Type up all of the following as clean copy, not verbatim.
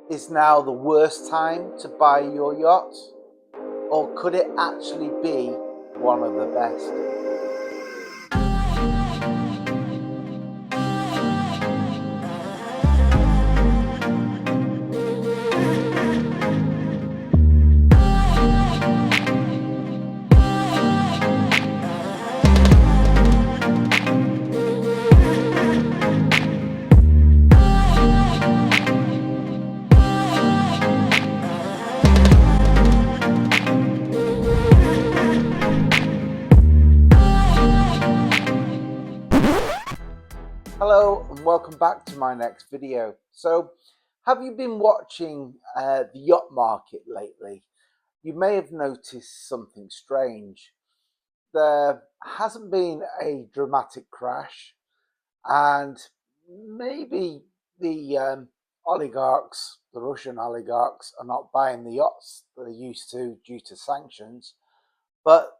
Is now the worst time to buy your yacht? Or could it actually be one of the best? Hello and welcome back to my next video. So, have you been watching the yacht market lately? You may have noticed something strange. There hasn't been a dramatic crash, and maybe the oligarchs, the Russian oligarchs, are not buying the yachts that they used to due to sanctions, but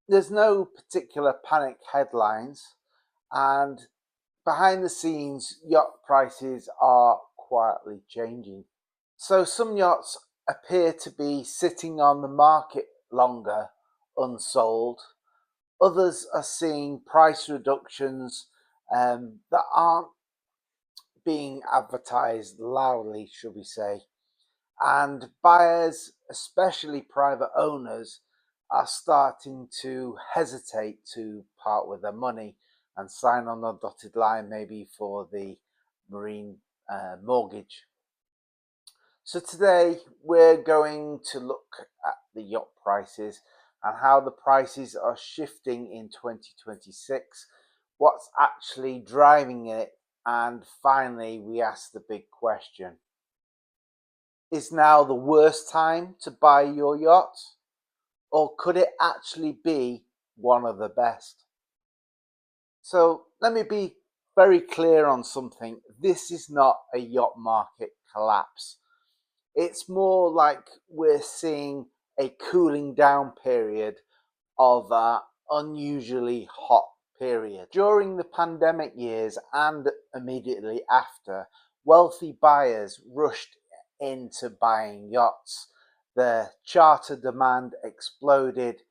there's no particular panic headlines, and behind the scenes, yacht prices are quietly changing. So some yachts appear to be sitting on the market longer, unsold. Others are seeing price reductions that aren't being advertised loudly, should we say. And buyers, especially private owners, are starting to hesitate to part with their money and sign on the dotted line maybe for the marine mortgage. So today we're going to look at the yacht prices and how the prices are shifting in 2026, what's actually driving it, and finally we ask the big question: is now the worst time to buy your yacht? Or could it actually be one of the best? So let me be very clear on something. This is not a yacht market collapse. It's more like we're seeing a cooling down period of an unusually hot period. During the pandemic years and immediately after, wealthy buyers rushed into buying yachts. The charter demand exploded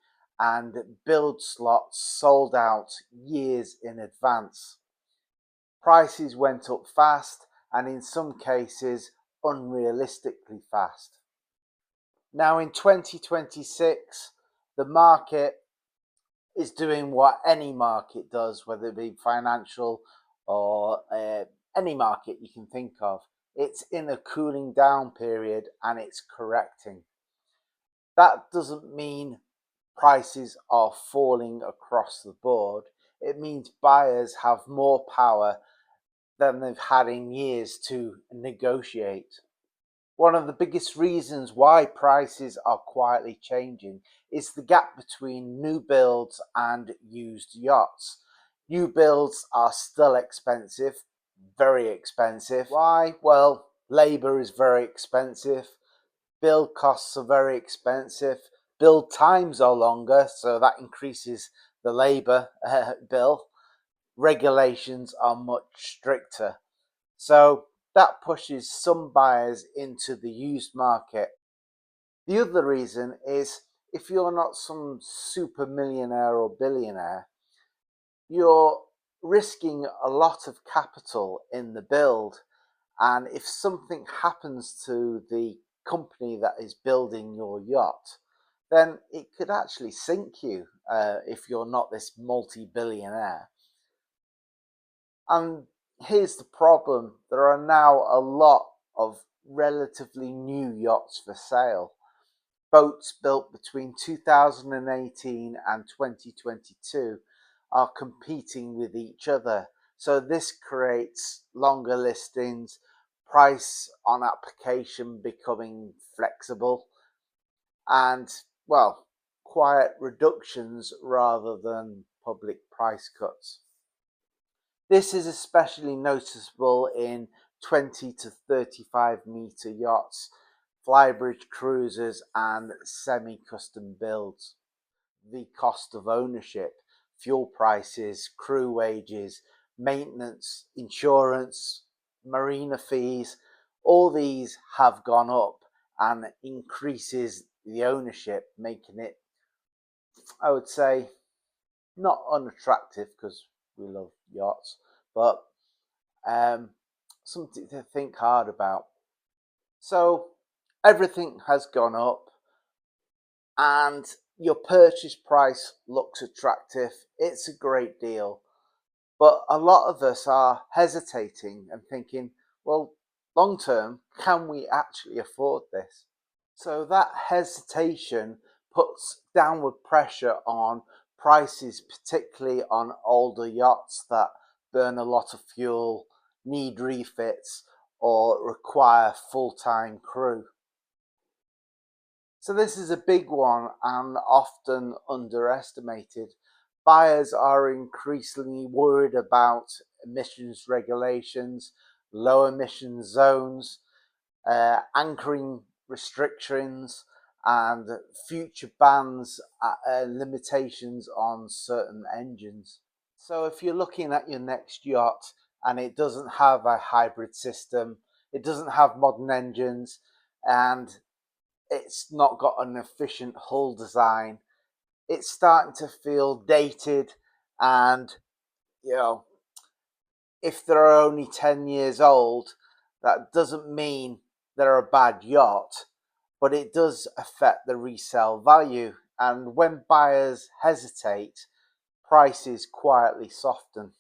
and build slots sold out years in advance. Prices went up fast and in some cases unrealistically fast. Now in 2026, the market is doing what any market does, whether it be financial or any market you can think of. It's in a cooling down period and it's correcting. That doesn't mean prices are falling across the board. It means buyers have more power than they've had in years to negotiate. One of the biggest reasons why prices are quietly changing is the gap between new builds and used yachts. New builds are still expensive, very expensive. Why? Well, labour is very expensive, build costs are very expensive, build times are longer, so that increases the labour bill. Regulations are much stricter. So that pushes some buyers into the used market. The other reason is if you're not some super millionaire or billionaire, you're risking a lot of capital in the build. And if something happens to the company that is building your yacht, then it could actually sink you if you're not this multi-billionaire. And here's the problem: there are now a lot of relatively new yachts for sale. Boats built between 2018 and 2022 are competing with each other. So this creates longer listings, price on application becoming flexible, and, well, quiet reductions rather than public price cuts. This is especially noticeable in 20 to 35 metre yachts, flybridge cruisers and semi-custom builds. The cost of ownership, fuel prices, crew wages, maintenance, insurance, marina fees, All these have gone up and increases the ownership, making it, I would say, not unattractive because we love yachts, but um, something to think hard about. So everything has gone up, and your purchase price looks attractive. It's a great deal, but a lot of us are hesitating and thinking, well, long term, can we actually afford this? So that hesitation puts downward pressure on prices, particularly on older yachts that burn a lot of fuel, need refits, or require full-time crew. So this is a big one and often underestimated. Buyers are increasingly worried about emissions regulations, low emission zones, anchoring restrictions, and future bans and limitations on certain engines. So if you're looking at your next yacht and it doesn't have a hybrid system, it doesn't have modern engines, and it's not got an efficient hull design, it's starting to feel dated. And you know, if they're only 10 years old, that doesn't mean they're a bad yacht, but it does affect the resale value. And when buyers hesitate, prices quietly soften.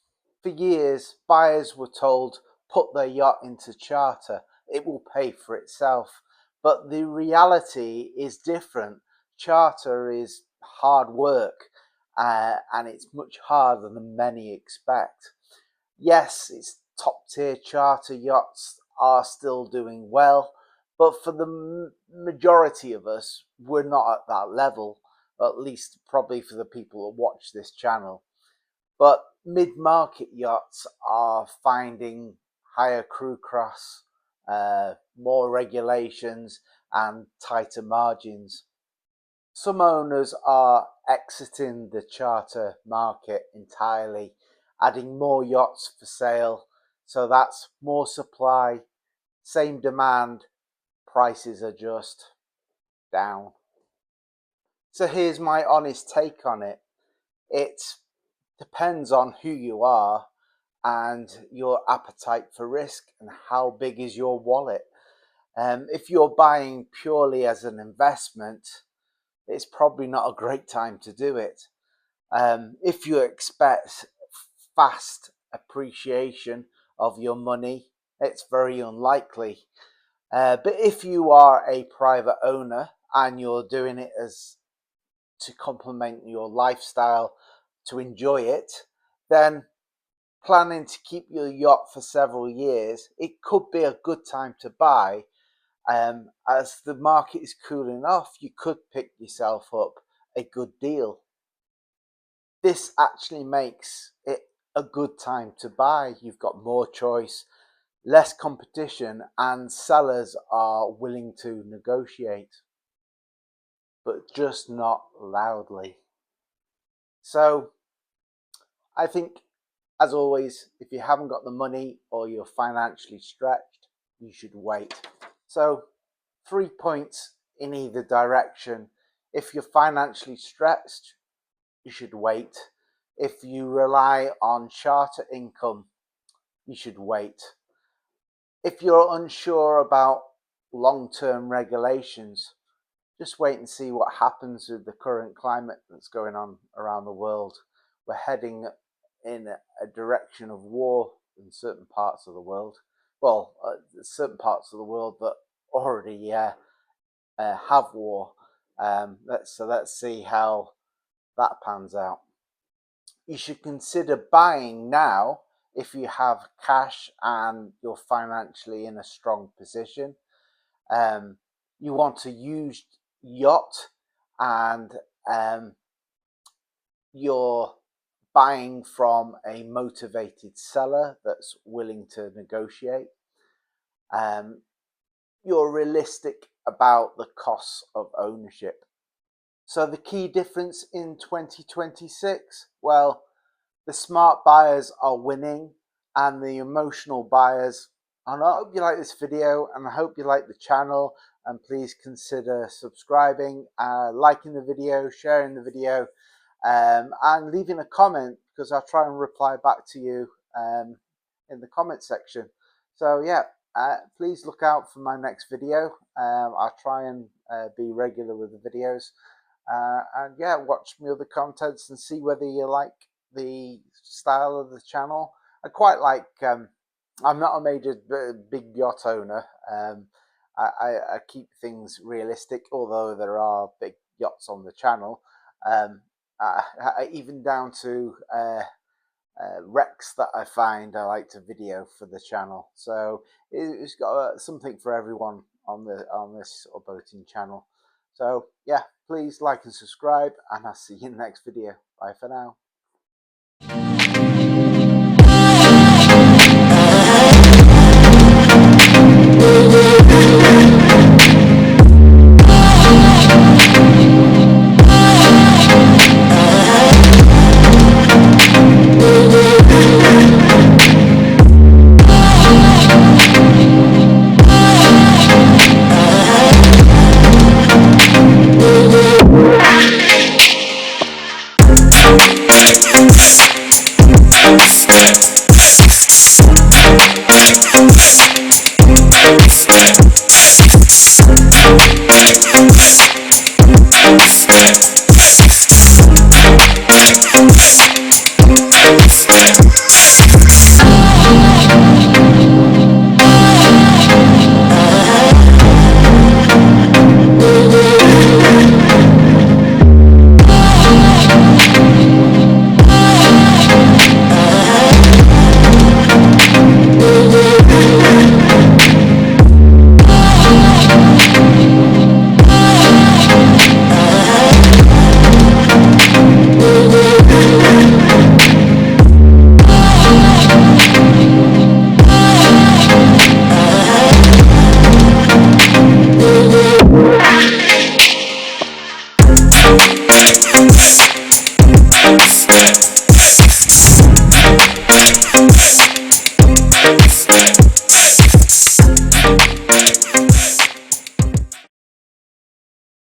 For years, buyers were told, put their yacht into charter, it will pay for itself. But the reality is different. Charter is hard work, and it's much harder than many expect. Yes, it's top tier charter yachts are still doing well, but for the majority of us, we're not at that level, at least probably for the people that watch this channel. But mid-market yachts are finding higher crew costs, more regulations, and tighter margins. Some owners are exiting the charter market entirely, adding more yachts for sale. So that's more supply, same demand, prices are just down. So here's my honest take on it. It depends on who you are and your appetite for risk and how big is your wallet. If you're buying purely as an investment, it's probably not a great time to do it. If you expect fast appreciation of your money, it's very unlikely. But if you are a private owner and you're doing it as to complement your lifestyle, to enjoy it, then planning to keep your yacht for several years, it could be a good time to buy. As the market is cooling off, you could pick yourself up a good deal. This actually makes it a good time to buy. You've got more choice, less competition, and sellers are willing to negotiate, but just not loudly. So I think, as always, if you haven't got the money or you're financially stretched, you should wait. So 3 points in either direction. If you're financially stretched, you should wait. If you rely on charter income, you should wait. If you're unsure about long-term regulations, just wait and see what happens with the current climate that's going on around the world. We're heading in a direction of war in certain parts of the world. Well, certain parts of the world that already have war. Let's see how that pans out. You should consider buying now if you have cash and you're financially in a strong position. You want a used yacht and you're buying from a motivated seller that's willing to negotiate. You're realistic about the costs of ownership. So the key difference in 2026, well, the smart buyers are winning and the emotional buyers or not. I hope you like this video, and I hope you like the channel, and please consider subscribing, liking the video, sharing the video, and leaving a comment, because I'll try and reply back to you in the comment section. So yeah, please look out for my next video. I'll try and be regular with the videos, and yeah, watch my other contents and see whether you like the style of the channel. I quite like, I'm not a major big yacht owner. I keep things realistic, although there are big yachts on the channel, even down to wrecks that I find I like to video for the channel. So it's got something for everyone on this boating channel. So yeah, please like and subscribe, and I'll see you in the next video. Bye for now. Yeah.